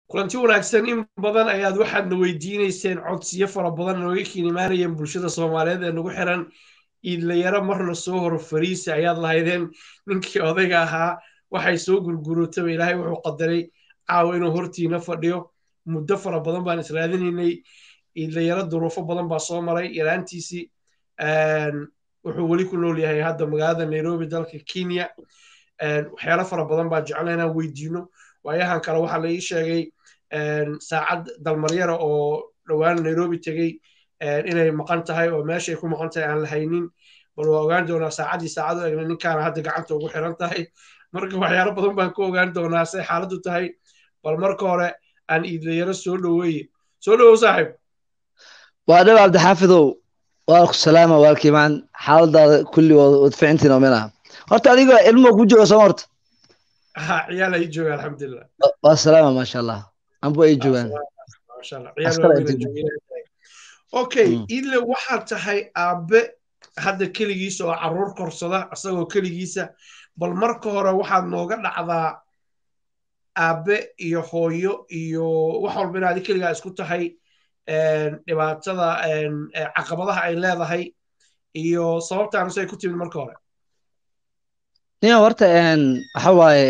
kulanti wanaagsan in badan ayaad waxaadna weydiinayseen codsiyo fara badan nooga kiinimaanayeen bulshada Soomaaliyeed ee nagu xiran iidlayaro marna soo hor fariisi ayaad lahaydeen ninkii odayga ahaa waxay soo gurgurotaba ilaahay wuxuu qadaray caawa inuu hortiina fadhiyo muddo fara badan baan israadinaynay iidlayaro duruufo badan baa soo maray yaraantiisii wuxuu weli ku nool yahay hadda magaalada Nairobi dalka Kenya waxyaalo fara badan baan jeclahay inaan weydiino waayahan kale waxaa la ii sheegay saacad dalmaryara oo dhowaan Nairobi tegey inay maqan tahay oo meeshay ku maqan tahay aan la haynin bal waa ogaan doonaa saacadii saacad u egna ninkaana hadda gacanta ugu xiran tahay marka waxyaalo badan baan ku ogaan doonaa say xaaladdu tahay bal marka hore aan iidlayaro soo dhoweeye soo dhowow saaxiib waa dhab cabdixaafidow waa ku salaama waalkii macan xaaladaada kulli waad ficintiin oo minaha horta adiga ilmo ku jooga soo horta ciyaal ay jooga alxamdulilah waa salaama maasha allah ambu ay joogaan maasha allah ciyaal waa joogaan okay idle waxaad tahay aabe hadda keligiisa oo caruur korsada asagoo keligiisa bal marka hore waxaad nooga dhacdaa aabe iyo hooyo iyo wax walba inaad keligaa isku tahay dhibaatada caqabadaha ay leedahay iyo sababtaan say ku timid marka hore niyo horta waxa waaye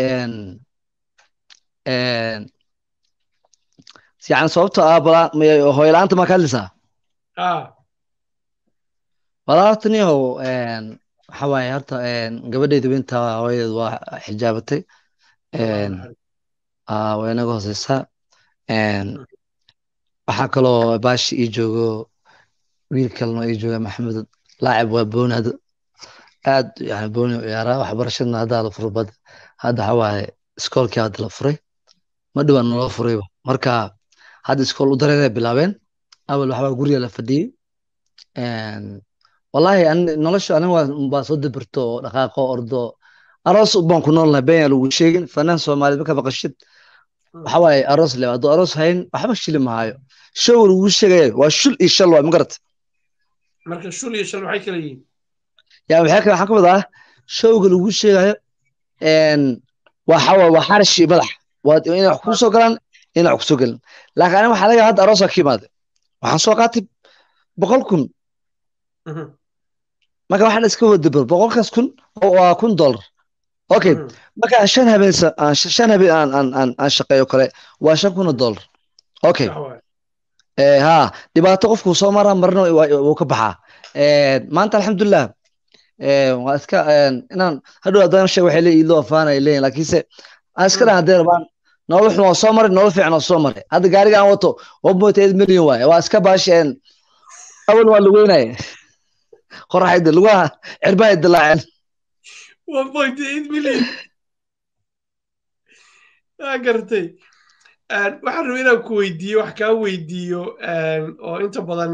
yani sababto hooyo la-aanta maa ka hadlaysaa walaa horta niyo waxa waaye horta gabadhayda weynta hooyadeed waa xijaabatay waa inaga hooseysaa waxaa kaloo baashi ii joogo wiil kalena ii jooga maxamed laacib waa booni hadda aad yani booni u ciyaaraa waxbarashadna hadda la furo bad hadda waxa waaye iskoolkii hadda la furay ma dhowaan naloo furayba marka hadda iskool u dareeray bilaabeen awal waxbaa guriga la fadhiyey wallahi nolosha aniga baa soo dabirto oo dhaqaaqo ordo aroos baan ku noolnahay been yaa lagu sheegin fanaan soomaaliyeed marka baqashid waxa waaye aroos le hadduu aroos hayn waxba shili mahaayo show lagu sheegaya waa shul iyo shal waa magarata marka shul iyo shal maxay kala yihiin yaa waxaan ka wadaa showga lagu sheegayo waa xarash iyo madax waa inay wax kusoo galaan inay wax kusoo galan laakiin aniga waxaa laga hadda aroosa ka imaade waxaan soo qaatay 100,000 marka waxaan iska wadabar 100,000 waa $1,000 okay marka shan habeen aan shaqeeyo kale waa $5,000 okay ha dhibaato qofku soo maraa marna wuu ka baxaa maanta alxamdulilah waa iska inaan hadhow haddana sheeg waxay leeyihiin loo afaanay leeyihin laakiinse aan iska dhahan hadday rabaan nolol xun waa soo maray nolol fiican waa soo maray hadda gaariga aan wato 1.8 milyan waaye waa iska baasheen awal waa lugeynaya qoraxayda lugaha cirbahay dilaaceen 1.8 milyan gartay waxaan rabay inaan ku weydiiyo wax kaa weydiiyo oo inta badan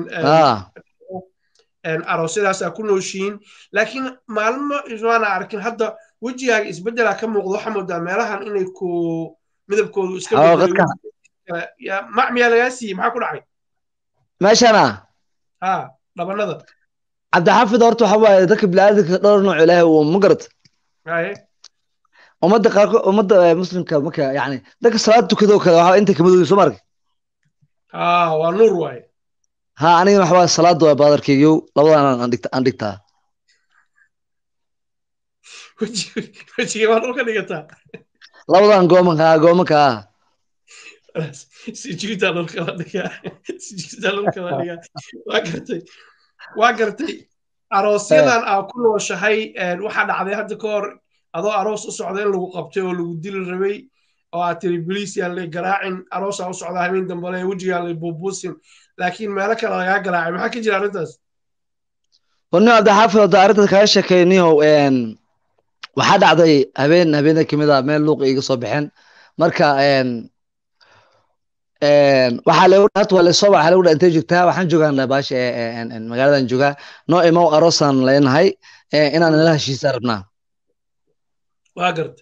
aroosyadaasa ku nooshiin laakiin maalmo ismaana arkin hadda wejigaaga isbeddelaa ka muuqdo waxaa moodaa meelahan inay ku midabkoodu iska miyaa lagaa siiyey maxaa ku dhacay meeshana dhabanada cabdixaafid horta waxa waaye dadka bini'aadamka dhowr nooc ilaahay uu ma garata ummadda qaarkood ummadda muslimka marka yani dadka salaad tukadoo kale waxaa inta kamid soo markay waa nuur waaye ha anigana waxa waaye salaada waa baadarkaygiyo labadan aan dhigtaa wejiga waa dhulka dhigataa labadan goomanka sijigtaa dhulka la dhigaa waa gartay aroosyadan aa ku nooshahay waxaa dhacday hadda ka hor adoo aroos u socda in lagu qabtay oo lagu dili rabay oo aad tiri boliis yaan lay garaacin aroosaa u socda habeen dambale wejigaan lay buubuusin laakiin meelo kale lagaa garaacay maxaa ka jira arrintaas warni cabdixaafid hadda arrintaas kaga sheekayniyo waxaa dhacday habeena kamid a meel luuq iga soo baxeen marka waxaa lagu dha intay joogtaa waxaan joogaa baasha magaaladan joogaa noo imow aroosaan leenahay inaan nala heshiisa rabnaa waa garta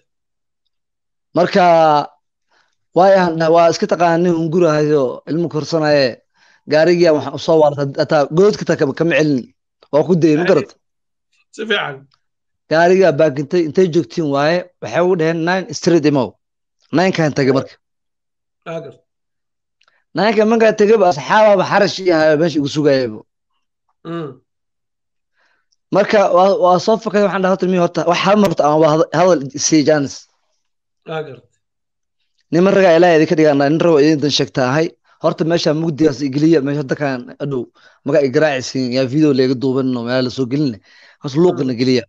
marka waa iska taqaana nin hungurahayo ilmu korsanaye gaarigiya waxaan usoo waarta hataa gododka kama celin waa ku dayay ma garata si fiican gaariga baakintay intay joogtiin waaye waxay ugu dhaheen 9 street imow 9 kaan tagay marka naanka markaa tegaba asxaababa xarash iyo haya meesha igu sugayaba marka waa soo fakay waxaan dhahay horta mi horta wax hal marta ama hadal sii jaanis niman ragaa ilaahay idinka dhigaa nin rabo idin sheegta ahay horta meesha mugdigaas igeliya meesha dadkan adhow maga igraacisiin yaa video leega duubanno meel la soo gelin horta luuqina geliya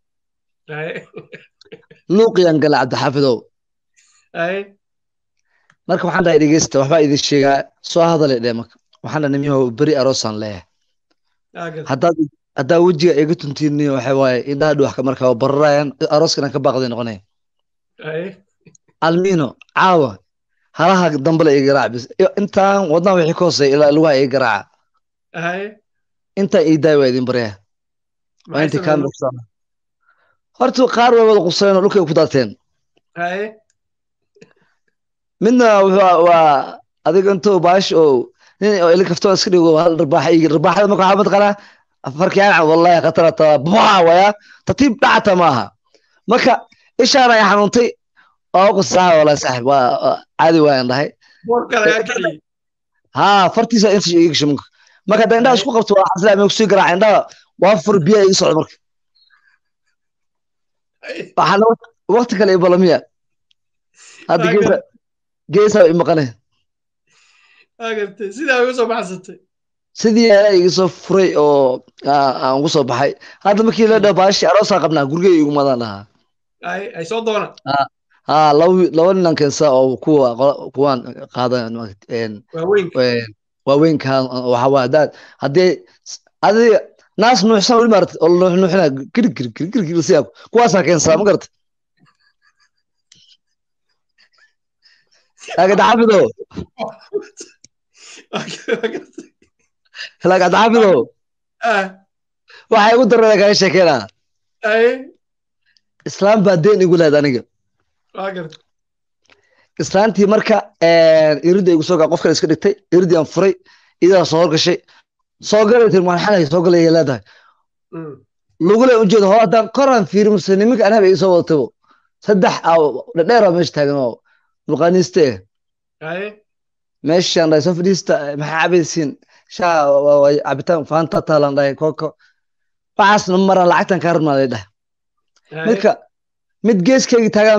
luuqiyaan gala cabdixaafidow marka waxaan dhahay dhegeysta waxbaa idin sheegaa soo hadalay dhee marka waxaan dhahay nimiyahow beri aroosaan leeyahay haddaa wejiga iga tuntiiniyo waxa waaye indhaha dhuwax markaa bararayaan arooska inaan ka baaqday noqonaya almiino caawa halaha dambale iga garaac bis intaan wadnaha wixii ka hooseeya ilaa lugaha iga garaaca intaa ii daay waa idin baryaa waa intii kaamira horta qaar way wada qubsadeen oo dhulkay ku daateen midna waa adiga intuu baash oo nin oo ili kaftoo iska dhigo hal rarbaaxada marka waxaa mataqaanaa farkiyaan wallahi khatarata baa waya tatiib dhacata maaha marka ishaana ay xanuuntay oo qasaa wala saaxib waa caadi waan dhahay ha fartiisa inta iga shimka marka indhaha isku qabto waa xasla ma ku sii garaac indhaha waa fur biyo iga socdo marka waxaan waqti kale ibalamiya hadda geesa imaqane sidaa uga soo baxsatay sidii ay iga soo furay oo aan ugu soo baxay hadda markii la dhaho baashi aroosaa qabnaa gurigay igu madaan dhahaa ay soo doona laba ninan keensa oo kuwaan qaadan waaweynka waxa waa haddii adiga naas nuuxsan weli maarata oo nuuxina girgir siyaa kuwaasaa keensaa ma garata agadaxafido agadaxafido waxay ugu darada kaga sheekeynaa islaam baa deen igu lahayd aniga islaantii marka iridda igu soo gaa qof kale iska dhigtay iriddii aan furay idaa soo horgashay soo galay tir maxay soo galay leedahay lugule u jeedo haddaan koraan fiirmase nimanka anaba ii soo wadatabo saddex dheer oo meesha taagan oo muqaaniiste meeshaan dhahay soo fadhiista maxaa cabaysiin shaa cabitaan faanta taalan dhahay kooko waxaasna maraan lacagtan kaa rabnaa lay dhahay marka mid geeskaygi taagaa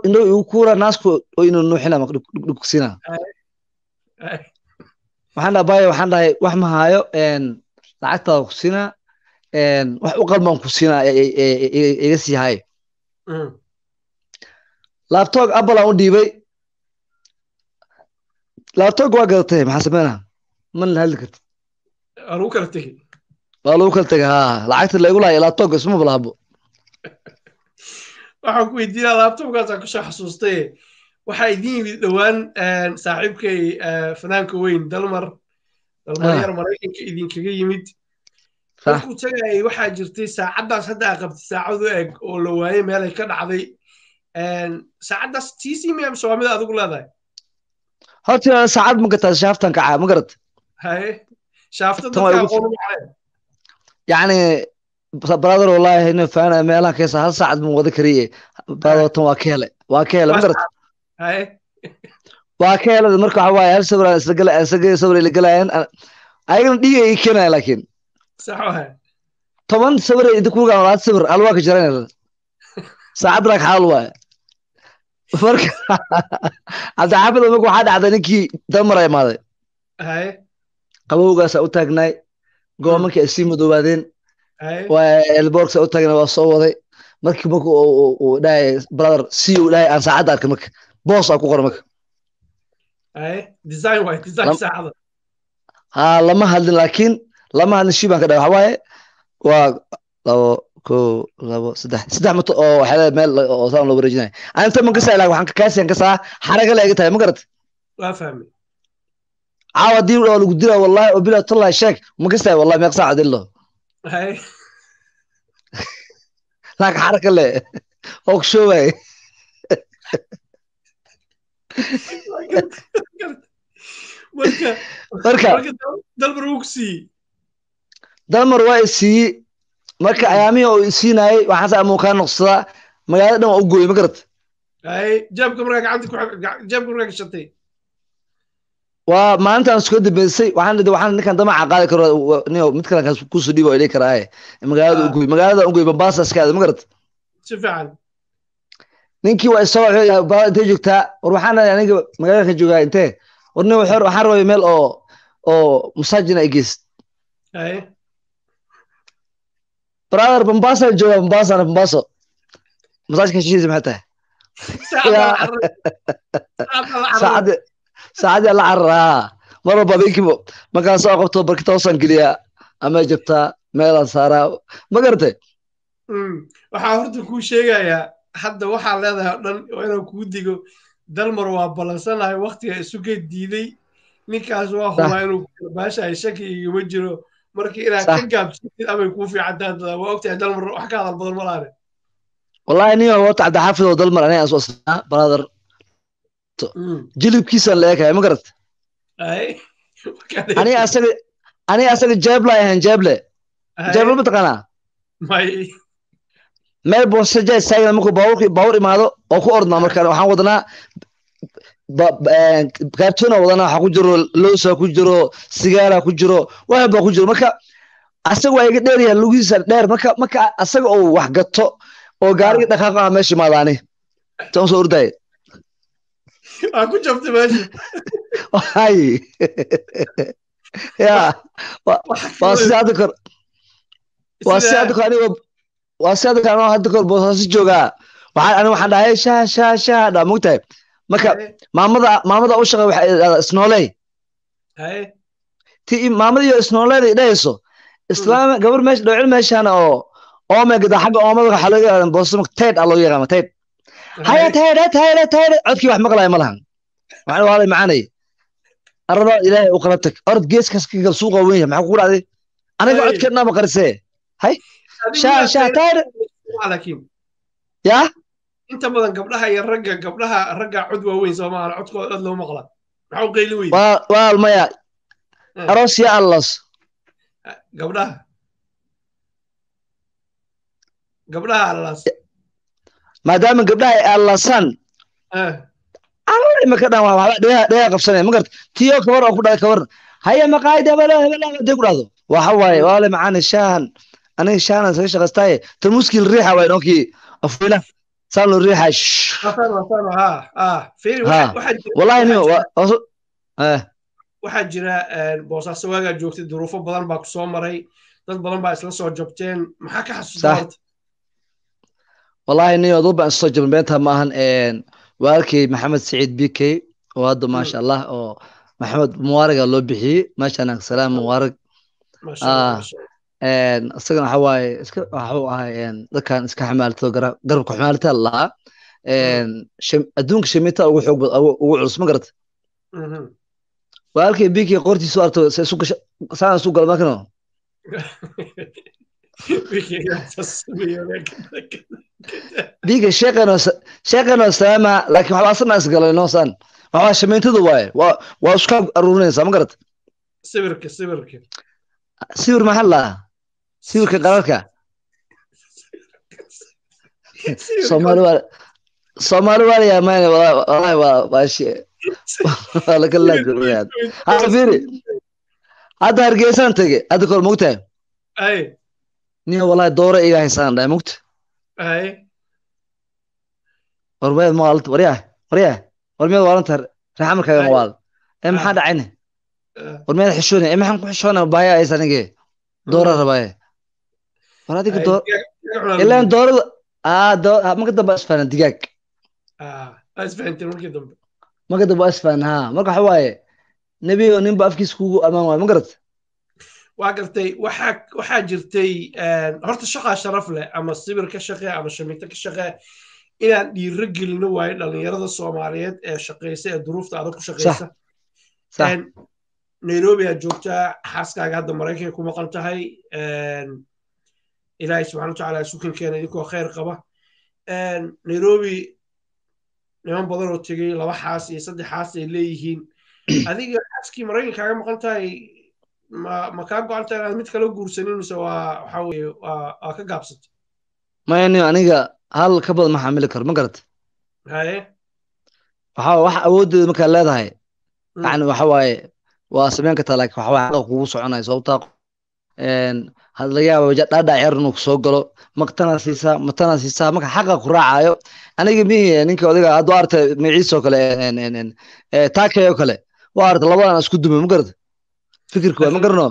indho igu kuura naasku oo inuu nuuxina dhugsiina waxaan dhahay bayo waxaan dhahay wax ma haayo lacagtaada ku siinaa wax u qalbaan ku siinaa iga sii haay labtog apple aan u dhiibay labtog waa gadatay maxaa sameynaa man la hadli karti waa lagu kala tegey ha lacagta la igu lahay labtog isma balahabo waxaan ku weydiinaa labtogkaasaan kusoo xasuustay waxaa idin yimid dhowaan saaxiibkay fanaanka weyn dalmar yar maraykanka idinkaga yimid markuu tagayay waxaa jirtay saacaddaas hadda aa qabtay saacadu eg oo la waayey meelay ka dhacday saacaddaas tiisii miya mise waa mid adigu leedahay horta saacad ma gataa shaaftan kacaa ma garat shaafta dadka aqoon u macleen yacni brother wallahi ina faana meelaha keesa hal saacad ma wada kariye brother tan waa ka hele ma garat waa ka hele marka waxa waaye hal sawir isla sawir la galayaan ayagana dhiiga ay keenayaan laakiin sax waay 10 sawir inta ku gaan walaal sawir alwaa ka jiraan saacad raak xaal waay marka hadda xaafada marka waxaa dhacday ninkii dalmar ay imaaday qabowgaasa u taagnay goomankii ay sii madoobaadeen waa elborgsa u taagnay waa soo waday markii marka uu dhahay brother si uu dhahay aan saacadda arkay marka boos aa ku qoran marka design saacada ha lama hadlin laakiin lama hadlin shii baan ka dhahay waxa waaye waa labo saddex mato oo waxaa leedahay meel oo saan loo wareejinayo anta man kasaa ilaa waxaan kaasiyan kasaa xaraga la ega tahay ma garat waa fahmay caawa dii oo lagu dira wallahi oo bilaa tallahi sheeg ma kasaa wallahi meeq saac dillo laakiin xaraga le oo shoobay marka dalmar wuu ku siiyey dalmar waa i siiyey marka ayaamihii oo isiinayay waxaan saa muuqaa noqsadaa magaalada dhan waa u gooyey ma garat jeebka markaa gacanta jeebka markaa gashatay maalintaan isku dambeysay waxaan ninkan damaca qaadi karo mid kale ku soo dhiibo ilay karaa magaalada uguy Mombasa iska aad ma garad si fiican ninkii waa soo intee joogtaa war waxaan aniga magaalada ka joogaa intee war nin waxaan rabay meel oo masaajina ay geys brother Mombasa jooga Mombasa masaajka heshiis maxay tahay saacadii la carraa mar walba habeenkiiba markaan soo qabto barkita hoosaan geliyaa ama jabtaa meelaan saaraa ma garatay waxaa horta kuu sheegayaa hadda waxaa leedahay o dhan oo inaan kuu digo dalmar waa ballansanahay waktiga isugee diiday ninkaas waa hubaa inuu baashahay shaki igama jiro markii inaad ka gaabsatid amay kuu fiicantaa waa ogtahay dalmar wax ka hadal badan malaane wallahi nin horta cabdixaafid oo dalmar aniga aan soo asnaa brother jilibkiisaan la eekahay ma garat aniga asaga jeeble ahayn jeeble ma taqaanaa meel boosaja istaagna markuu baawur imaado oo ku ordnaa markaan waxaan wadanaa kaartoona wadanaa waxaa ku jiro loosa ku jiro sigaara ku jiro wax baa ku jiro marka asaga waa iga dheer yahay lugihiisa dheer marka asaga oo wax gato oo gaariga dhaqaaqo ah meesha imaadaani tan soo orday ku jabtay meesha hay ya waa sidaad kor aniga hadda kor boosaaso joogaa waxaan dhahay shaah dhaa mogtahay marka maamada u shaqay waxay dhahdaa isnooley maamada iyo isnooleyda dhahayso islaam gabar meesha dhowcil meeshaana oo oomegada xagga oomada waxaa loo yaqaan boosamo tayd aa loo yaqaana tayd haya tayd codkii wax maqlaya ma lahan waxaan waalay macaanay arada ilaahay u kala tag orod geeskaas ka gal suuqa weyn yahay maxaa ku dhacday aniga codkeedna ma qarisee hay shaah tayd ya inta badan gabdhaha iyo ragga cod waaweyn Soomaaliya codkooda aad loo maqla maxaa u qeyli weyn waal maya aroos ya allas gabdhaha allas maadaama gabdhaha ay allasan ma ka dhan waa dheeha qabsanay ma garta tiyo kabar oo ku dhalay kabar haya maqaayda hebel haday ku dhahdo waxa waaye waale macaan shaahan aniga shaahan saga shaqaystay tarmuuskii riixa waa noonkii afweena saan loo riixash wallahi nin waxaa jira boosaaso waagaa joogtay duruufo badan baa ku soo maray dad badan baa isla soo jabteen maxaa ka xasuustaa wallahi nin dad baan soo jabin beenta ma ahan walkii maxamed saciid bikey oo hadda maasha allah oo maxamed muwaaraga loo bixiyey maasha allah salaam muwaarag isagana waxa waaye waxuu ahay dadkan iska xamaalto garabka xamaalta lahaa adduunka shamiita ugu xoog ugu culus ma garata walkii bikey qortiisu arto saan isu gala markano bikey sheekano salaama laakiin waxba asana isgalay noosan waxaa shamiintada waaye waa iska aruurinaysaa ma garata sawir maxaa lahaa sawirka qararka Soomaali waa la yaamaan wallahi waa la kala laagay fiiri hadda hargeysaan tagay hadda kor mogtahay nin wallahi doora iga haysaan dhahay mogta warmeed maalta warmeed waalanta raxa markaaga waal maxaa dhacayna warmeed xishoonay maxaan ku xishoonay baaya aysanige doora rabaaye war adiga door ilaan doorada marka dambe asfaan digaag marka dambe asfaan marka waxa waaye nebiga ninba afkiisa kugu amaan waay ma garat waa gartay waxaa jirtay horta shaqaa sharaf leh ama sibir ka shaqee ama shamiito ka shaqee inaan dhiiro gelino waayo dhalinyarada Soomaaliyeed ee shaqeysa ee duruufta adag ku shaqeysa Nairobi aad joogtaa xaaskaaga hadda Mareykanka ku maqan tahay ilaahay subxaana watacaala sukankeena idinkoo khayr qaba Nairobi niman badan oo tegey 2 xaas iyo 3 xaas ay leeyihiin adiga xaaskii Mareykanka kaaga maqan tahay ma kaa go'an tahay inaad mid kale guursanin mise waxa weeye waa ka gaabsatay mayani aniga hal ka badan ma xamili karo ma garata haye wax awoodeeda markaa leedahay يعني waxa waaye waa sameyn kartaa laakiin waxa waaye xaqa kugu soconaya sababtaa had laga yaabo dhaadhac yar inuu soo galo matana siisaa marka xaqa ku raacayo aniga mihi ninka odayga aad u artay magaciisa oo kale taakay oo kale waa artay labadan isku dumay ma garata fikirku waa ma garano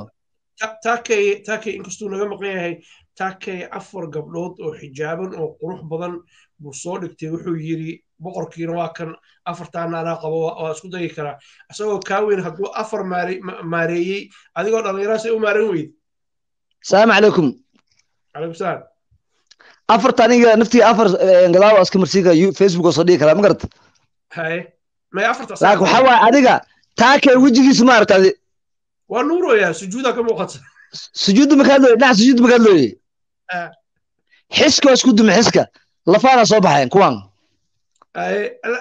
taakay inkastuu naga maqan yahay taakay 4 gabdhood oo xijaaban oo qurux badan buu soo dhigtay wuxuu yiri boqorkiina waa kan 4 anaa qabo waa isku dagi karaa asagoo kaaweyn hadduu 4 maareeyey adigoo dhallinyaraasay u maaran weyd السلام عليكم. عليكم السلام. أفر تاني نفتي أفر قدام أسكن مرسيكا فيسبوك وصديق كلام قرت. هاي ما أفر تصير. لكن حوا أديكا تاكي وجهي سمارت هذه. ونورو يا سجودك كم وقت. سجود مكانه لا سجود مكانه. حسك واسكود من حسك لفانا صباحين كوان.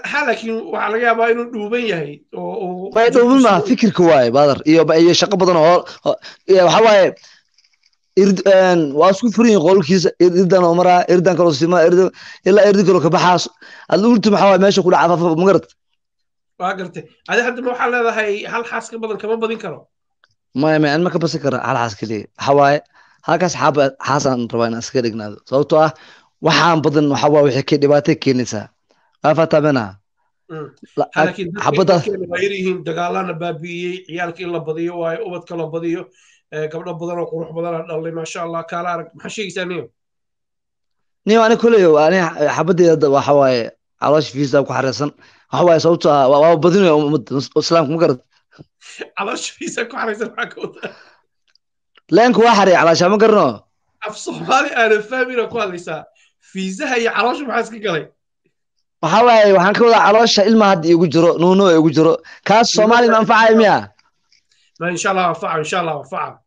حالك وعلى جاب إنه دوبية هي. ما يدوبون ما فكر كواي بدر إيه شق بدن هو حوا واسكو فرين قولكيس إردان عمره إردان كروسيما إرد إلا إرد كلو كبحاس الأولت محاول ماشي كل عفاف مقرت قرت هذا حد ما حل هذا هي هل حاس كبدن كمان بدين كرو ما أنا ما كبس كرا على حاس كذي حواي هاكس حاب حسن ربنا أسكرنا صوته وحام بدن وحوا وحكي دباتك كنيسة أفتا بنا لكن حبدا غيرهم دجالنا بابي عيالك إلا بديو واي أبد كلا بديو gabdho badan oo qurux badan dhalay ma sha Allah kala arag maxaa sheegaysaa niyo ani kulay ani xabadeeda waxa waaye caloosh fiisa ku xareysan waxa waaye sababtoo ah waa badinayo islaamka ma garad caloosh fiisa ku xareysan waxa ka wada leenku waa xaray calaasha ma garno af Soomaali aan fahmin ku hadlaysaa fiisaha iyo caloosh maxaa iska galay waxa waaye waxaan ka wada caloosha ilma hadda igu jiro nuuno igu jiro kaas Soomaali ma anfacay miya ma insha Allah anfaca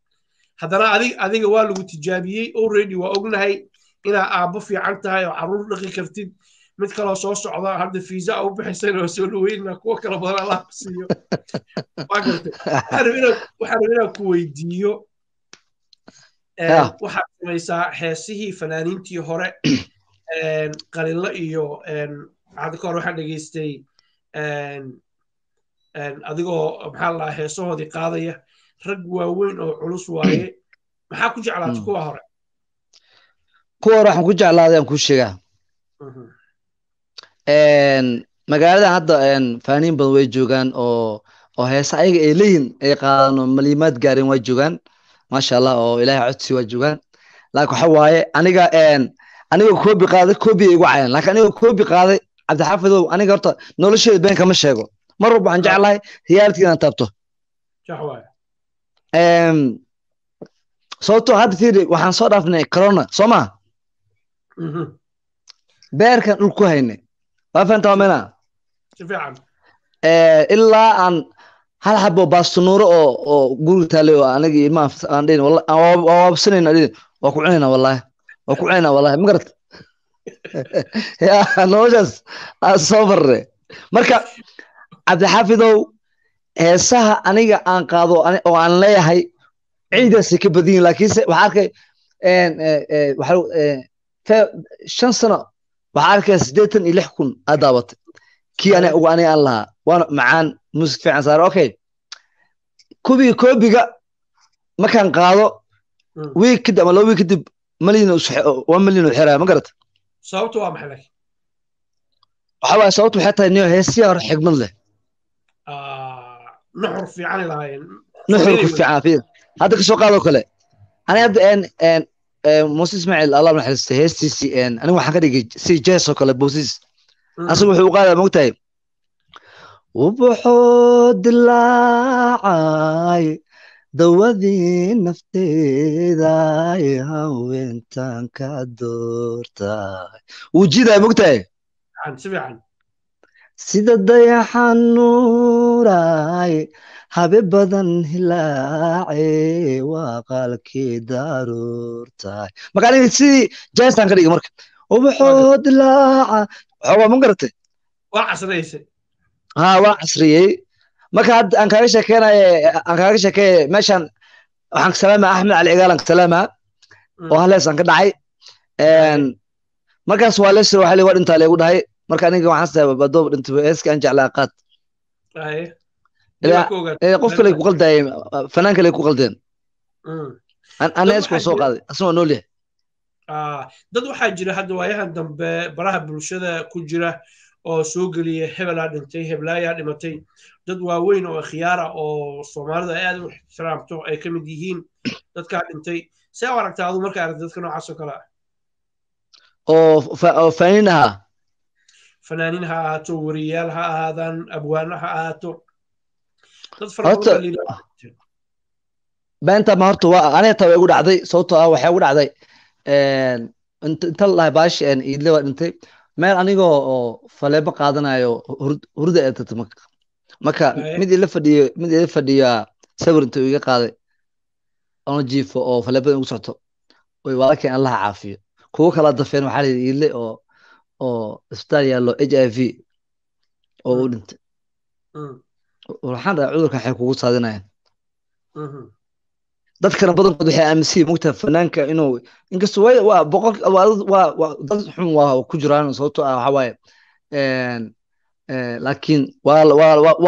haddana adiga waa lagu tijaabiyey already waa ognahay inaa aabbo fiican tahay oo caruur dhaqi kartid mid kaloo soo socda hadda fiisa u bixisayna oo soo dhaweynna kuwa kala badan Allah ku siiyo waa gartay waxaan inaan ku weydiiyo waxaad samaysaa heesihii fanaaniintii hore qalilo iyo hadda kahor waxaan dhegaystay adigoo maxaa la heesahoodii qaadaya rag waaweyn oo culus waaye maxaa ku jeclaatay kuwa hore waxaan ku jeclaaday aan ku sheegaa magaalada hadda faaniin badan way joogaan oo heesa ayaga ay leeyihin ay qaadaan oo maliimaad gaareen way joogaan maasha Allah oo ilaahay codsi waa joogaan laakiin waxa waaye aniga koobi qaaday koobi igu cayan laakiin aniga koobi qaaday cabdixaafidow aniga horta nolosheeda been kama sheego mar walba waxaan jeclahay reality inaan taabto sababtoo hadda fiiri waxaan soo dhaafnay corona soo ma beerkan dhul ku haynay waa fahantaa mena ilaa aan hal xabo baastunuuro oo guriga taale oo aniga ilmaha aan dhihin waa waabsanayna dhihin waa ku cunayna wallahi ma garata ya noloshaas aan soo barre marka cabdixaafidow heesaha aniga aan qaado oo aan leeyahay ciidaasi ka badin laakiinse waxaa arkay 5 sano waxaa arkay 86,000 aad daabatay kii aniga aan lahaa waana macaan muusik fiican saar okay koobiga markaan qaado week kadib ama 2 week kadib malin u xiraa ma garata sababtu waa maxay waxa waaye sababtu waxay tahay inuu heesiya hor xigmad leh nuxur fiican ilaahayeen nuxurku fiican fiir hadda ka soo qaado kale ani hadda Muuse Ismaaciil Allah ma xiristo heestiisi aniga waxaan ka dhigay si jazz oo kale boosiis asagu wuxuu qaadaa moogtahay wuxuu dilaacay dawadii nafteeda haweentan ka doortay wujidaa moogtahay sida dayaxan nuuray habe badan hilaace waa qalkii daruurtay marka aniga sidii jaastaan ka dhigi marka ubaxoo dilaaca xoogaa ma garatay waa casriyeysay waa casriyey marka hadda aan kaaga sheekeeye meeshaan waxaan ka salaamaa Axmed Cali Cigaal aan ka salaamaa oo halees aan ka dhacay markaas waa lees waxa waa dhintaa leegu dhahay marka aniga waxaan sabab badoob dhinto heeska aan jeclaa qaad qof kale ku qaldayay fanaan kale ku qaldeen ana isku soo qaaday asoo nool yahay dad waxaa jira hadda waayahan dambe baraha bulshada ku jira oo soo geliya hebelaa dhintay heblaayaa dhimatay dad waaweyn oo khiyaara oo soomaalida aad u ixtiraamto ay ka mid yihiin dadkaa dhintay see u aragtaa adu markaa aragta dadka noocaas oo kale ah oo fanaaniin ha ahaato wariyaal ha ahaadaan abwaano ha ahaato dad fara badan beenta ma horta waa aniga taa igu dhacday sababtoo ah waxay igu dhacday inta la dhahay baashi iidle waa dhintay meel anigoo oo faleebo qaadanayo hurda ee tata marka mid ila fadhiya sawir inta iga qaaday ono jiifo oo faleebada igu socoto way walaalkeen allaha caafiyo kuwo kala dafeen waxaa la yidhi iidle oo isbitaal yaallo HIV oo u dhintay waxaan dhahay cudurkan waxay kugu saadinayaan dadkana badankood waxay aaminsan yihiin mugta fanaanka inuu inkastoo waa boqol waa dad xun waa ku jiraan sababtoo ah waxa waaye laakiin waa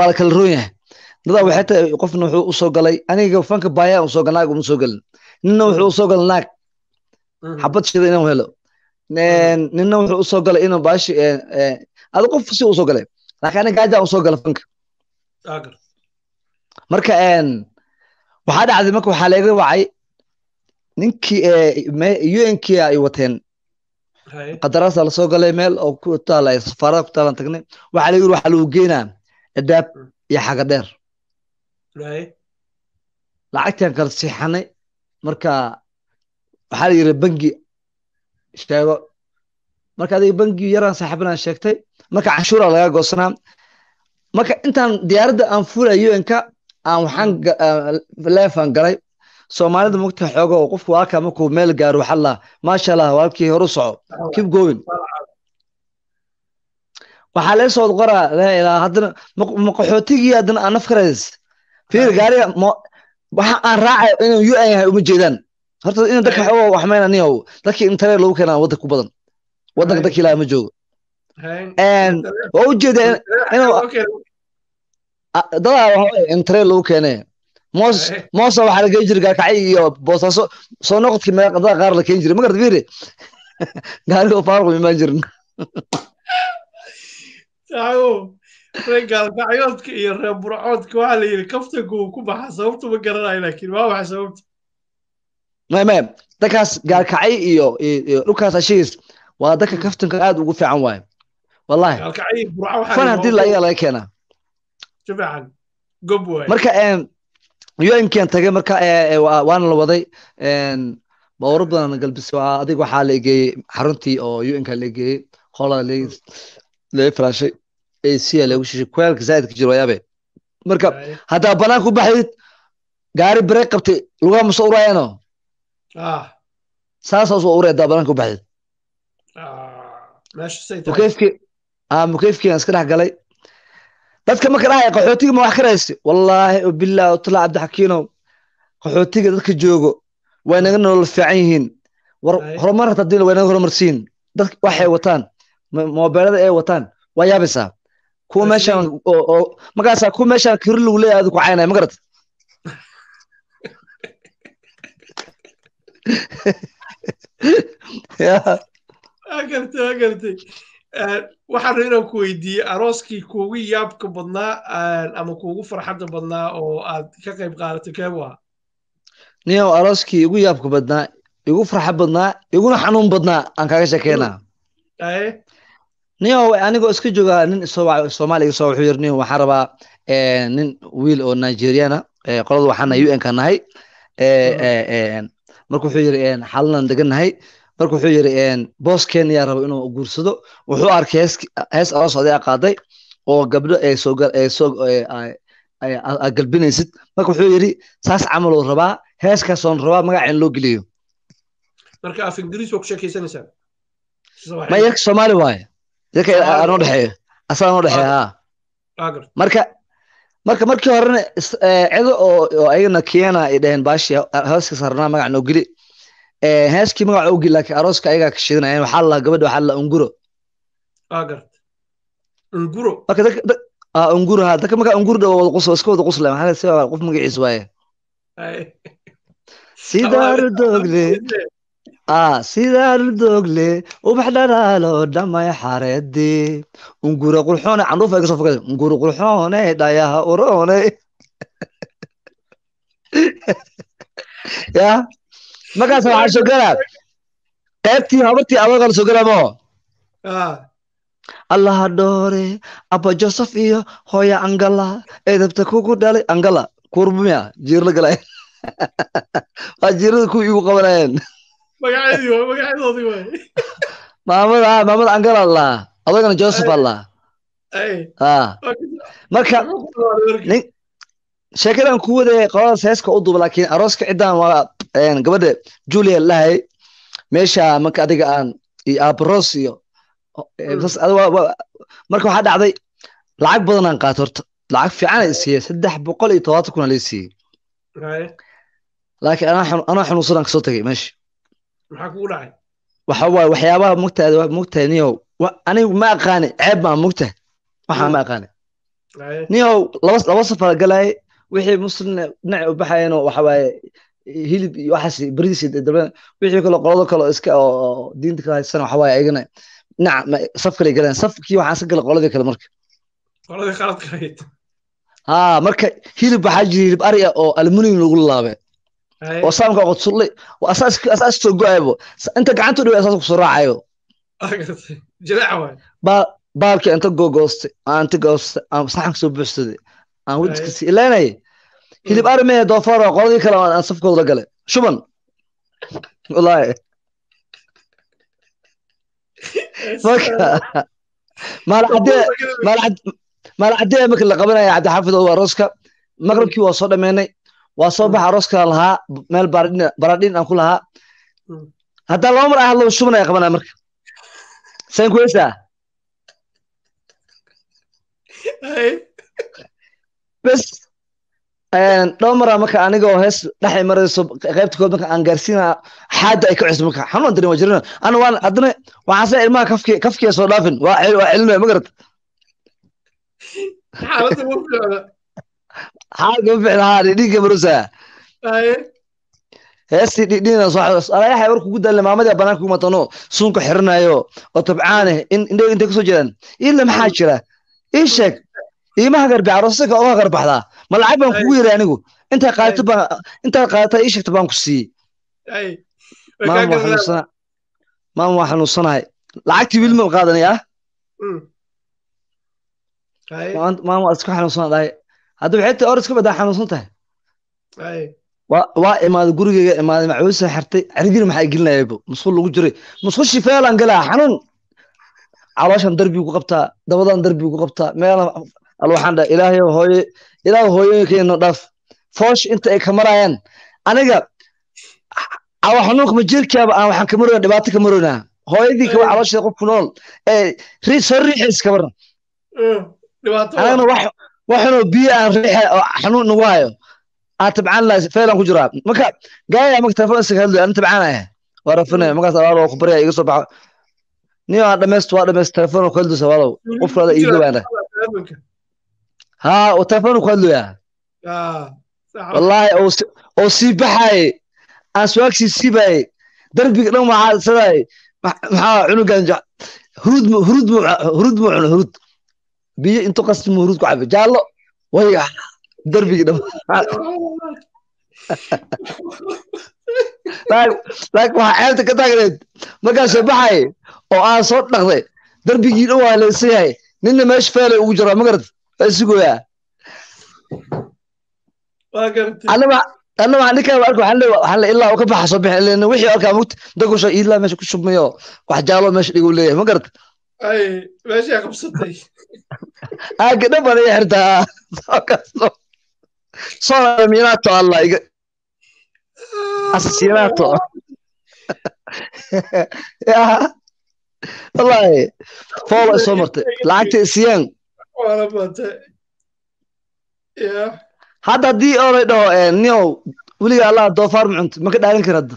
la kala roon yahay dadaa waxay tahay qofna wuxuu u soo galay aniga fanka baaya u soo galay naag uma soo galin ninna wuxuu u soo galay naag xabad shida inuu helo ninna wuxuu u soo galay inuu baashi adu qof si u soo galay laakiin aniga gaaja u soo galay fanka marka waxaa dhacday marka waxaa laga wacay ninkii UN-kii ay wateen qadaraasa la soo galay meel oo ku taalay safaarada ku taalan tagnay waxaa laga yiri waxaa lagu geynaa adaab iyo xaga dheer lacagtan kala siixanay marka waxaa la yiri bangi sheego marka adiga bangi yaraan saaxiibana sheegtay marka canshuura laga goosanaa marka intaan diyaaradda aan fuulay UN-ka aan waxaan leefan galay soomaalida mugta xooga oo qofku halka markuu meel gaaro waxa la maasha Allah walkii hore soco keep going waxa la soo qoraa ilaa hadana maqaxootigii hadana aan afkarays fiir gaariga waxa aan raacay inuu UN yahay uma jeedaan horta in dadka xooga wax meynaniyo dadkii intare lagu keenaa wadda ku badan waddanka dadkii ilaa ma joogo oo u jeedaan inuu dadaa waxa intare lagu keenay moos waxa laga jiri gaarkacay iyo boosaaso soo noqodkii meeqada qaar la keen jiray ma garad fiiri gaariga faaruq ma jirin tayo regal gaayodka iyo reer burcoodka waxa la yiri kaftanku ku baxa sababtu ma garanayo laakiin waa waxa sababta ma dadkaas gaarkacay iyo dhulkaas ashiis waa dadka kaftanka aad ugu fiican waay wallahi gaarkacay burco waxa fan hadii laga keenaa fiican gob waay marka UN-kan tagay marka waana la waday bawr badan galbis adiga waxa la eegay xaruntii oo UN-ka la eegay qola la flashay AC la ugu shishay kwaalka zaidka jiro yaabe marka hada banaan ku baxid gaari break qabtay luga ma soo urayano saas oo uray hada banaan ku baxid meesha sayta mukayfkii iska dhax galay dadka marka dhahay qaxootiga ma wax karaysay wallahi billahi tala abdi xakiino qaxootiga dadka joogo way naga nolol fiican yihiin horumar hadii way naga horumarsiin dadka waxay wataan mobilada ay wataan waa yaabisa kuwa meeshan oo magaasa kuwa meeshan kiri lagu leeyahay ku caynay ma garad ya agartay waxaan inaan ku weydiiyey arooskii kuugu yaabka badnaa ama kuugu farxadda badnaa oo aad ka qayb qaadatay keebu ah niyo arooskii igu yaabka badnaa igu farxad badnaa iguna xanuun badnaa aan kaaga sheekeynaa niyo anigoo iska jooga nin Soomaaliga soo wuxuu yiri niyo waxaan rabaa nin wiil oo Nigeriana qolada waxaan UN-ka nahay markuu wuxuu yiri xalan deganahay markuu wuxuu yiri boss Kenya rabo inuu guursado wuxuu arkay hees aroos oday qaaday oo gabdho ay soo galbinaysid markuu wuxuu yiri saas camal oo rabaa heeskaas oo rabaa magac in loo geliyo marka af Ingiriis oo ku sheekaysanaysaa ma yak Soomaali waay dadka aan u dhaxeeyo asaan u dhaxeeyaa markii horena ciido oo ayna Kenya ay dhaheen baashi heeska sarnaa magac noo geli heeskii magac uu geli laakiin arooska ayaga ka shidanayeen waxa la gabadha waxa la unguro agart unguro marka unguraha dadka marka ungur dhaw wada qoslo iska wada qosla maxaa la qof magaciis waaye sidaaru dogle sidaaru dogle ubax dhalaalo dhamay xareedi ungura qurxoone candhuuf ay ka soo fogay ungura qurxoone dhayaha uroone ya markaas waxaa soo galaa qaybtii habartii adoga la soo galaa maho allaha dhoore abba joseph iyo hooya angala eedabta kugu dhalay angala kurbumiya jiirla galay waa jiirada kuwa igu qabanayeen maamada angala allah adagana joseph allah marka sheekadan ku wade qoladaas heeska u duuba laakiin arooska cidan waa gabadha julia lahay meesha marka adiga aan iyo abros iyo marka waxaa dhacday lacag badan aan qaato horta lacag fiican ay siiyey 370 kun lay siiyey laakiin anaa xanuunsan ka soo tagay meesha maxaa kugu dhacay waxa waaye waxyaabaha mugtahay niyo anigu ma aqaani ceeb ma mugtahay waxaa ma aqaani niyo laba safar galay wixii muslim dhinac u baxayeen waxa waaye hilib iyo waxaas bariis dabaan wixii kale qolada kale iska oo diinta ka haysan waxa waaye ayagana dhinac saf kale galeen safkii waxaan sa galay qoladii kale marka qoladii khalad kahayd marka hilib waxaa jira hilib ari ah oo aluminium lagu laabay oo saamka qodsulay oo asaas soo go'aybo inta gacanta dhow asaas ku soo raacayo jilaac waay baalka inta gogoostay aan saxan soo buuxsaday aan wadkiisa ilaaynay hilib ari mee doofaar oo qoladii kale aan safkooda la galay shuban wallaahi marka maalcadee marka la qabanaya cabdixaafid oo arooska maqribkii waa soo dhameynay waa soo baxa arooska lahaa meel baradhin aan ku lahaa haddaa laba mar ah hadlo shuban ay qabanaya marka saan kuheysaa bes dhowr mara marka aniga oo hees dhex marayso qaybta kood marka aan gaarsiina xaada ay ka cusub marka xanuun darin waa jirana ana waan adna waxaan say ilmaha kafkiya soo dhaafin waa cilmi ma garad xaaladda ma fiicna xaaladda ma fiicna haa dhiigga marusa heestii dhiigna soo alayahay war kugu dalle maamadii banaanka kuma tano suunka xiranayo oo tabcaane indhaga intay kasoo jiraan ila maxaa jira ii sheeg iimaha garbi aroosaka oga garbaxdaa ma lacag baan kugu yiri anigu intaa qaadata ii sheegta baan ku siiyey maama waa xanuunsanahay lacagtii wiil ma qaadanaya maama waa iska xanuunsanaa dhahay hadda waxay tahay or iska badaa xanuunsan tahay waa imaaday gurigeyga imaaday macuusa xirtay cirigina maxaa gelinayabo musqul lagu jiray musqushii feelaan galaa xanuun calooshan darbigu ku qabtaa dabadan darbigu ku qabtaa meel waxaan dhahay ilaahay hooyooyinkeena dhaaf foosh inta ay ka marayaan aniga awa xanuunka majiirkaaba aan waxaan ka maroynaa dhibaato ka maroynaa hooyadii kaba caloosheeda qof ku nool soo riixays ka baran anagana waxanoo biyo aan riixa oo xanuun nagu hayo aan tabcaan lahay feelan ku jiraa marka gaaya marka telefoon isaga hadlayo aan tabcaan ah waa rafinaya markaas alaalo ku barya iga soo baxo niyo aan dhamaysto waa dhamaysto telefoon ku hadlaysa walaalow qofkaada iiga baana telefoon ku hadlaya wallaahi oo sii baxay aan suwaagsii siibay darbiga dhan waxaa saday maxaa cunugan hurud mu cuno hurud biyo intuu qasti mu hurud ku cabe jaallo way darbiga dhan laakiin waxaa ceebta ka taagneed markaan soo baxay oo aan soo dhaqday darbigii dhan waa laysan yahay ninna meesha feelay ugu jiraa magarad waa sugoyaa anna waxaan ninkaa arka waxaan ilaa ka baxa soo bixin ilaa wixii arkaa mugta dagusha ilaa meesha ku shubmayo wax jaalo meesha dhigu leeyahay ma garad meesha qabsatay gabdha badan ay xirtaa soo minato allah iga asasinato wallahi foola soo martay lacagta isiyaan hadda haddii oo la dhaho niow weliga allah doofaar ma cunto ma ka dhaalin kara hadda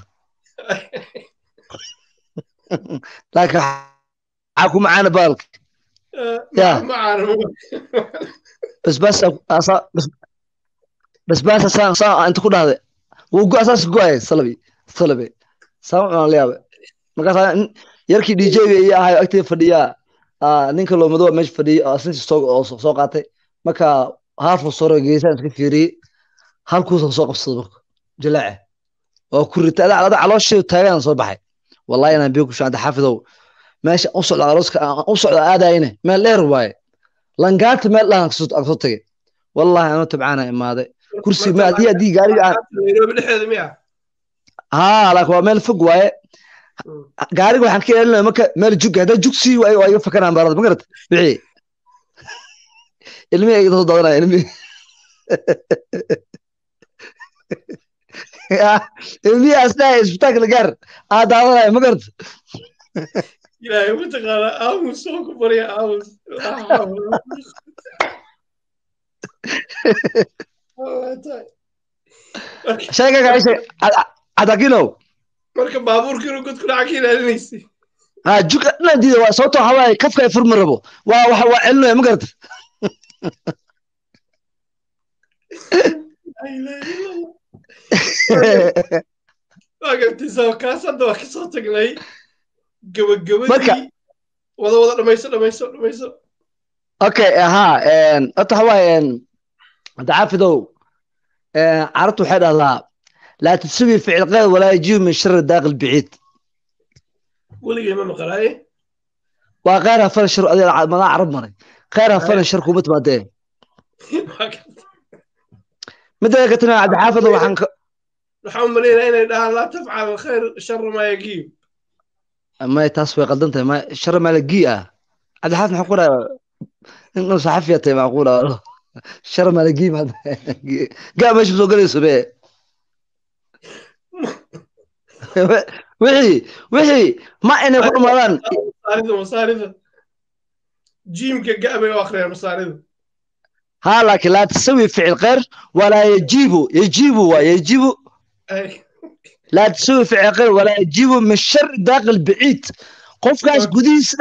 laakiin waxaa ku macaana baalka بس صا أنت كل هذا وجو أساس جواي صلبي سام لا يابا markaas yarkii DJ iyo ahay agtii fadhiya ninka loo madoo meesh fadhiya asin soo qaatay marka half soo geesan iska fiiriyay halkuu soo qabsaday marka jilaac oo ku ritada calooshii taagan soo baxay wallahi inaan biyo ku shaqada xafidow meesha u socda arooska u socda aadayna meel dheer waay langaat meel dhan soo tagay wallahi ana tabcaana imaaday kursi ma adii gaariga la waa meel fog waaye gaariga waxaan ka yeelanaa marka meel jug hada jugsi way iga fakanaan baarada ma garata bixi ilmi ay soo dadanaya ilmi ilmi asnaa isbitaal gaar dadanaya ma garata ilaahay ma taqaana aamus soo ku bariya aamus shayga gaashay adagino marka baabuurka inuu god ku dhaca ka ilaalinaysa jug diida waa sababto waxa waaye kafka ay furmi rabo waa celinaya ma garata waa gartay soo kaas hadda waa kasoo tagnay gabagabadii wada dhamayso okay horta waxa waaye hadda xaafidow carabtu waxay dhahdaa لا تسوي فعل غير ولا يجي من شر الداخل البعيد ولي ما مقراي وغيرها فن شر ما عرب مري غيرها فن شر كومت ما دين متى قلت انا عبد حافظ وحن محمد لا تفعل الخير شر ما يجيب ما تسوي قدمت ما شر ما لقيه عبد حافظ حقول انه صحفيتي معقوله شر ما لقيه قام ايش بسوق لي سبيه وحي ما أنا كل مران مصاريده جيم كجابي وآخر مصاريده لكن لا تسوي فعل غير ولا يجيب لا تسوي فعل غير ولا يجيب من الشر داخل بعيد قف كاس قديس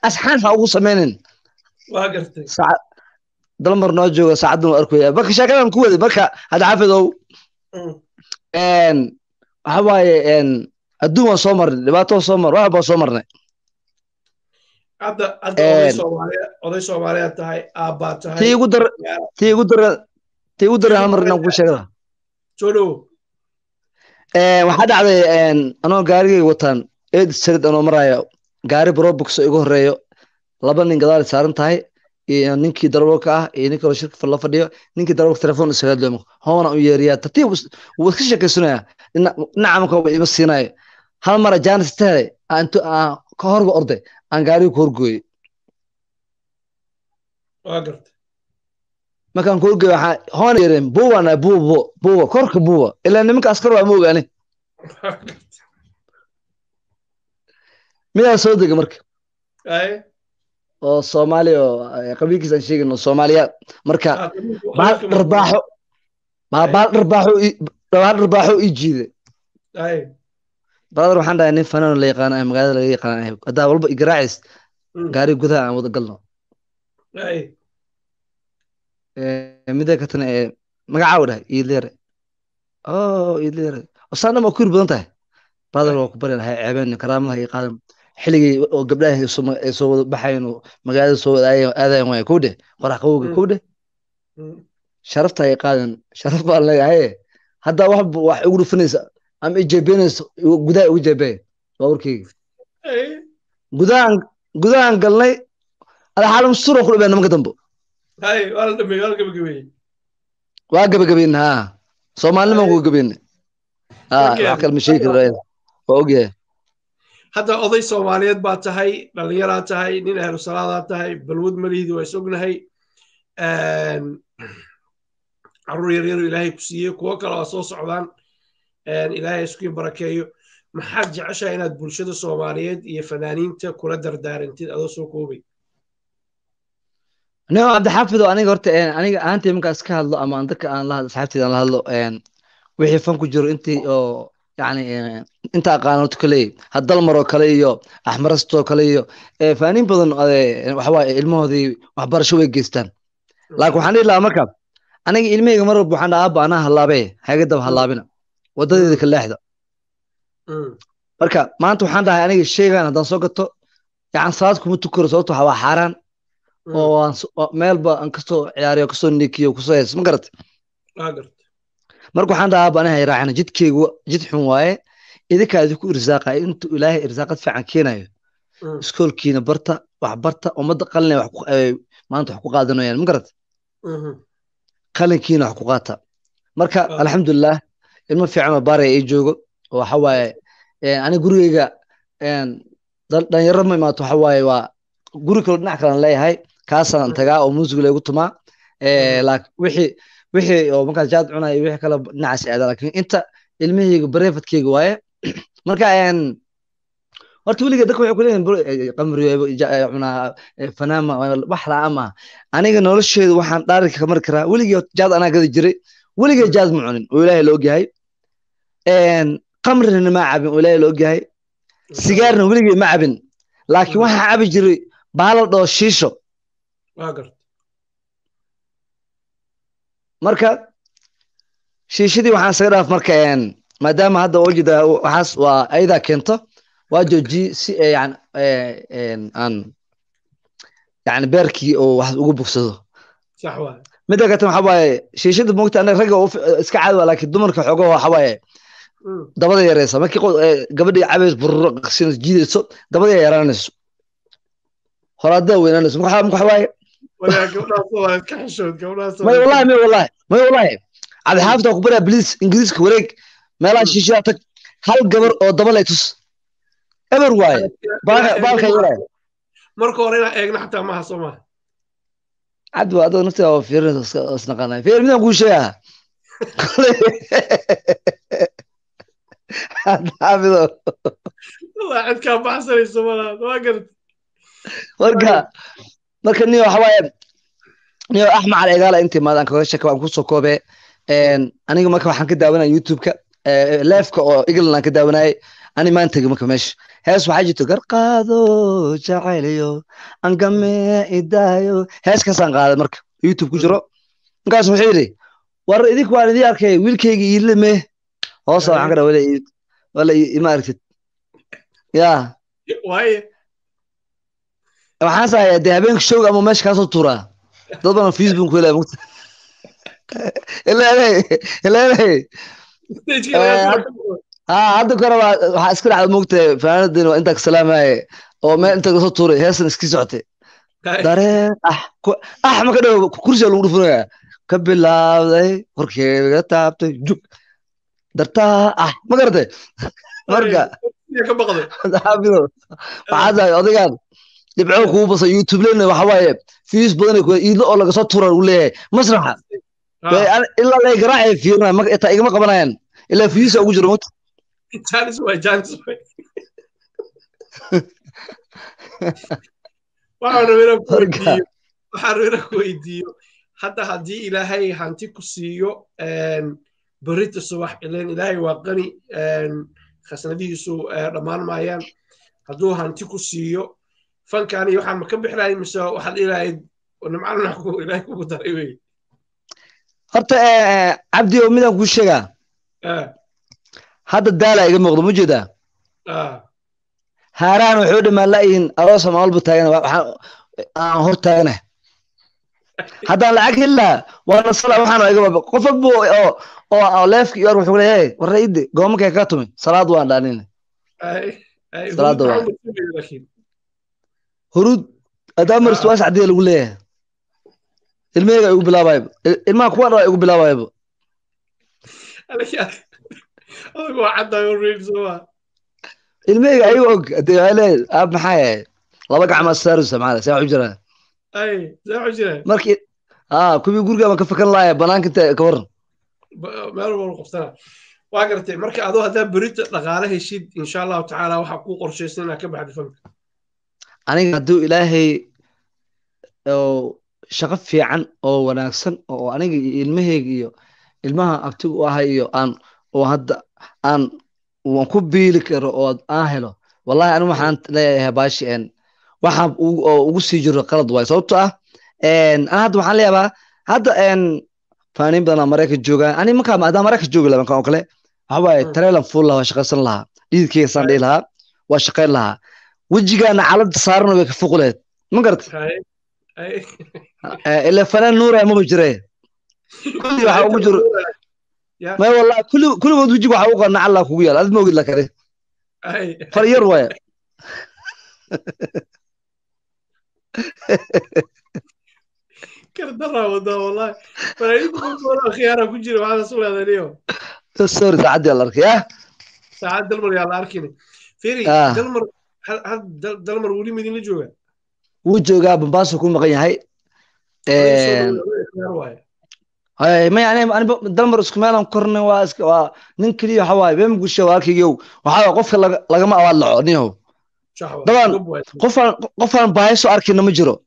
أسحانها أو سمينين واقرتي دلمر نوجو ساعدنا أركويا بك شكلنا كودي بك هذا حافظه waxa waaye adduun waan soo marnay dhibaato soo mar wax baan soo marnay hadda oday Soomaaliyeed tahay aabba tahay tii ugu dar hal mar inaan ku sheegada jodo waxa dhacday anoo gaarigay wataan sarid anoo marayo gaari Probox igu horeeyo laba nin gadaal saaran tahay iyo ninkii darawalka ah iyo ninkii shirka la fadhiyo ninkii darawalka telefoon isaga hadlo hoona u yeeriyaa tartiib wuu ka sheekaysanaya nacamka ima siinayo hal mar jaanis tahay aantu ka horba orday aan gaariga ku horgooyay markaan ku horgooyay waxa hoona yeereen buuba korka buuba ilaa nimanka askar waa ma ogaani miyaa soo degay marka oo Soomaali oo qabiilkiisa aan sheegno Soomaaliya marka baal dharbaaxo ii jiiday brother waxaan dhahay nin fanaan la yaqaan magaalada laga yaqaan hadaa walba igraacis gaari gudaha aan wada galno mida ka tan magaca wada iileer asana ma ku badan tahay brother waa ku bari lahay ceebeen karaamaha iyo qaadan xilligii oo gabdhaha ay soo wada baxayeen magaalada soo aadaayeen way ku dheh qorax qowga ku dheh sharafta ay qaadan sharaf baa leeyahay hadda wax ugu dhufanaysa ama ijeebeenaysa gudaha ugu jeebeen bawrkeyga gudahan galnay ala xaalam suro ku dhibeen nimanka dambo waa gabagabeyn Soomaalima ku gabeyn wax kale ma sheegi karo waa ogyahay hadda oday Soomaaliyeed baa tahay dhalinyaro tahay nin ahlu salaad tahay balwad malihidu way sognahay carruur yar ilaahay ku siiyey kuwa kale oo soo socdaan ilaahay isku barakeeyo maxaad jeceshahay inaad bulshada Soomaaliyeed iyo fanaaniinta kula dardaarantid adoo soo koobay Abdi Xaafido aniga horta aniga ahaantay markaas ka hadlo ama dadka aan la hadlo asxaabtayda aan la hadlo wixii fan ku jiro intii oo يعني انت قانونت كلي هدل مرو كلي احمرستو كلي فانين بدن waxa waa ilmahoodii waxbarasho way geystaan laakiin waxaan dhihi lahaa marka aniga ilmahayga mar walba waxaan dhahaa aabba anaa hallaabe haga daba hallaabina wadadeeda ka leexda marka maanta waxaan dhahay aniga sheygan haddaan soo gato yacan salaad kuma tukaro sababto waa xaaraan oo meelba aan kasoo ciyaariyo kasoo nikiyo kasoo hees ma garatay marka waxaan dhahaa aabba aniga raacina jidkeygu jid xun waaye idinkaa idinku irsaaqay intuu ilaahay irsaaqad fiican keenayo iskoolkiina barta wax barta ummadda qalina maanta wax ku qaadanayaan ma garatay qalinkiina wax ku qaata marka alxamdulilah ilmo fiican oo baaraya ay joogo oo waxa waaye aniga gurigeyga dhalinyaro ma imaato waxa waaye waa guri kale dhinac kalean leeyahay kaasaan tagaa oo muusig laygu tumaa wixii oo markaas jaad cunaya wixii kale dhinacaas aada laakiin inta ilmahayga bareefadkeyga waaye marka horta weligeed dadka waxay ku leeyihin qamriyo cunaa fanaama wax laa ama aniga nolosheedu waxaan dhaarika ka mari karaa weligee jaad anaa gadi jiray weligee jaad ma cunin oo ilaahay la ogyahay qamrina ma cabin oo ilaahay la ogyahay sigaarna weligee ma cabin laakiin waxaan cabi jiray baala dhoo shiisho marka shiishadii waxaan isaga dhaaf marka maadaama hadda wajida waxaas waa ayadaa keento waa jooji si aan beerkii oo wax ugu bogsado midda kale waxa waaye shiishada moogta anaga ragga iska caadi waa laakiin dumarka xoogo waxa waaye dabada yareysa markii gabadhii cabays burro qasinas jiidayso dabada yaraanayso horaada weynaanayso waxa waaye may wallahi cabdi xaafid oo ku baraa bliis ingiriiska wareeg meelaha shiishada tag hal gabar oo daba lay tus eber waaye baalka yaray marka hore inaan eegno xataa maaha soo maaha cabdi waa adoo naftiga oo fiirinaysa isnaqanay fiir midaan kuu sheegaa xaafido waa cid kaa baxsanayso malaha waa garad marka niyo waxa waaye niyo axmed cali egaala intii maadaan kaga sheeka waan kusoo koobee aniga marka waxaan ka daawanaya youtube-ka leefka oo england aan ka daawanayay ani maan tegi marka meesha hees waxaa jirto garqaado jacaylayo angame idaayo heeskaasaan qaaday marka youtube ku jiro markaas wuxuu yidhi war idinku waan idii arkay wiilkayga iilime hoosa waxaan ka dhaa wala ima aragtid ya waxaan sahayaa dee habeenka showga ama meesha kaasoo tuuraa dad badan facebook ku helaya mugta ilaahay hadda kore waxaa iska dhacda moogtahay fanaanadin waa intaa kasalaamaye oo meel inta kasoo tuuray heesan iskii socotay dareen ma ka dhawo kursiga lagu dhufunaya ka bilaabday horkeega taabtay jug dartaa ma garatay marka xaafido waxaa tahay odagaan dhibco kugu basa youtube lena waxa waaye fiis badan iidlo oo lagasoo tuura uu leeyahay masraxa ilaa lay garaacay fiirna taa igama qabanayaan ilaa fiisa ugu jiro mota waxaan rabaa ku weydiiyo hadda haddii ilaahay hanti ku siiyo berita subax ileen ilaahay waa qani khasnadihiisu dhammaan maayaan hadduu hanti ku siiyo fankaani waxaan ma ka bixlahay mise waxaad ilahayd nimcalna ilaahay kugu daray wey horta cabdi oo midaan kuu sheegaa hadda daala iga muuqdo ma jeedaa haaraan wuxuu dhimaa la'yihin aroosa maalba taagana aan hor taagana haddaan lacag helaa waana sala waxaan iga qof walba oo leefki iyo wuxuu leeyahay warra idde goomankay ka tumi salaad waan dhaanina salaada waa hurud adaamar suwaas cadii lagu leeyahay ilmahayga igu bilaabayba ilmaha kuwan waa igu bilaabayba ilmahayga ayaga og hadee waxay leeyahay aab maxaa yahay laba gacmaa saaraysa maxaa saa waxu jiraa markii kuwii guriga ma ka fakan laaya banaanka inta ka waran meel walba qabtana waa garatay marka adoo haddaa berita dhaqaale heshid insha allahu tacaala waxaa kuu qorshaysan inaad ka baxda fanka aniga hadduu ilaahay shaqo fiican oo wanaagsan oo aniga iyo ilmahayga iyo ilmaha abtiga u ahay iyo oo hadda waan ku biili karo oo aan helo wallahi anigu waxaan leeyahay baashi waxaan ugu sii jiro qalad waay sababtoo ah hadda waxaan leeyahay hadda faanin badan Mareykan joogaan ani markaa maadaama Mareykan joogi laban kan oo kale waxa waaye tareelan fuul lahaa shaqaysan lahaa dhididkeyga saan dhihi lahaa waa shaqayn lahaa wejigaana calada saaran way ka fuqleed ma garata ila fanaan nuur ay ma jireen kulli waxa ugu jiro ma wallahi kulli wad wejiga waxa uu qana Allah kugu yaal aad ma ogid la kare far yar waaya كردرة والله فايد ولا خيارة كجري وهذا سؤال هذا اليوم الصور تعدي الله يا ساعات دلمر يا الله أركيني فيري دلمر هل دلمر ولي مدينة جوجا وجوجا بنباص وكون مغني هاي هاي ما يعني أنا دلمر اسكمالهم كورن ننكلي حواي بهم قش واكي جو وحاول قف لقما أولع نيهو طبعا قفا بايسو أركينا مجرو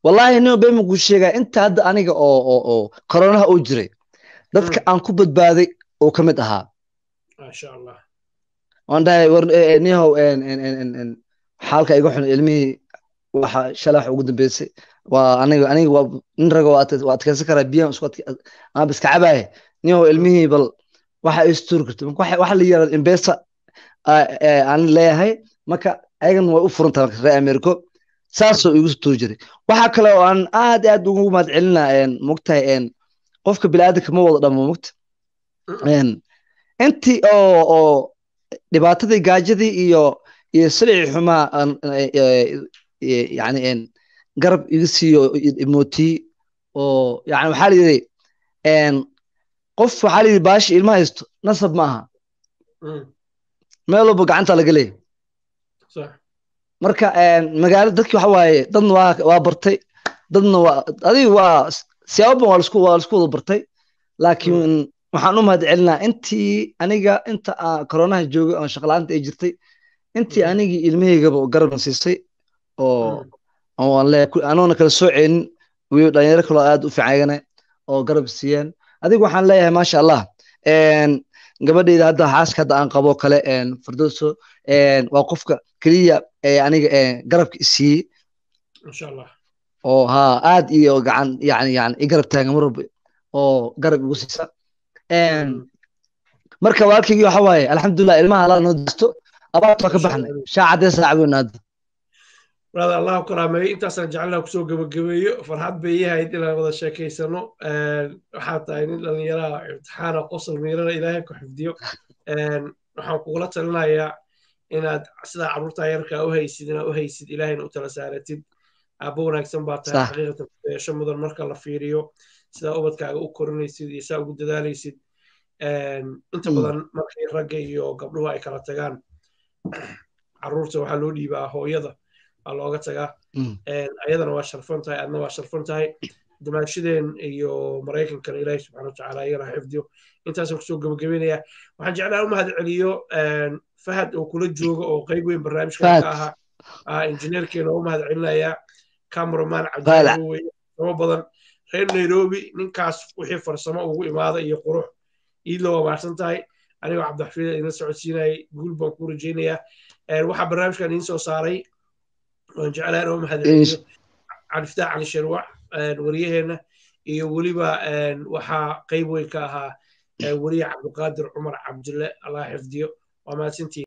والله إنه بين مقولشيء أنت هذا أنا أو كورونا أو جري ذاتك أنكو بدبادي أو كمدها ما شاء الله وأنا نيهو إن حالك يقولون علمي وح شلح وجود بيسي وأنا نرجع وأتكسر بيهم سقط أنا بس كعبه نيهو علمي بل وح يسترقت وح اللي يرى الإنبساط أنا لا هاي ما كأيضا وأفرنت رأي أمريكا ساسو يقول جري waxa kale oo aan aad ugu madcelinaa mugtahay qofka bilaadanka ma wada dhamo mugta intii oo dhibaatadii gaajadii iyo silici xumaa yani garab iga siiyo emooti oo yani waxa la yiri qof waxa la yiri baash ilma haysto nasab maaha meel walba gacanta laga leeyahay صح marka magaalada dadkii waxa waaye dadna waa bartay dadna waa adiga waa siyaabo waa isku wada bartay laakiin waxaan u mahadcelinaa intii aniga inta corona joogay oo shaqalaanta ay jirtay intii anigi ilmaheygaba garab siisay oo anoona kala sooceen wiil dhalinyaro kale aad u fiicnaa oo garab siiyeen adiga waxaan leeyahay maasha Allah gabadheeda hadda xaaska hadda aan qabo kale Firdawso waa qofka kaliya aniga garabka isii insha Allah oo aad iyo gacan yani garab taagan marba oo garab igu siisa marka walkigi waxa waaye alxamdulillah ilmaha la noo disto abaarta ka baxnay shaacada saacaduna brother Allah karaamay intaasaan jecelnahay ku soo gabagabeeyo farxad bay yahay in aan wada sheekaysano waxa tahay in dhalinyaro imtixaan qosol meerana Ilaahay ku xifdiyo waxaan kugula talinayaa inaad sida carruurta yarka u haysid Ilaahayna u tala saaratid aabo wanaagsan baa tahay xaqiiqatan yeesho mudan marka la fiiriyo sida ubadkaaga u korinaysid iyo sida ugu dadaalaysid inta badan markay ragga iyo gabdhuhu ay kala tagaan carruurta waxaa loo dhiibaa hooyada waa looga tagaa ayadana waa sharfan tahay adna waa sharfan tahay dumaashadeen iyo maraykankana ilaahay subxaana watacaala ayagana xifdiyo intaasaan kusoo gabagabeynaya waxaan jeclaa u mahad celiyo fahad oo kula jooga oo qayb weyn barnaamijkan ka ahaa injineerkeena oo u mahad celinaya cameraman cabdilaahi weye sama badan reer Nairobi ninkaas wixii farsamo ugu imaada iyo qurux iidla waa mahadsan tahay anigoo cabdixafiid idin socodsiinayay guul baan ku rajaynayaa waxaa barnaamijkan idiin soo saaray waan jeclaa inoo mahad celiyo cabdifataax cali sharwac wariyaheena iyo weliba waxaa qayb weyn ka ahaa wariye cabdiqaadir cumar cabdille Allah xifdiyo waa mahadsantihiin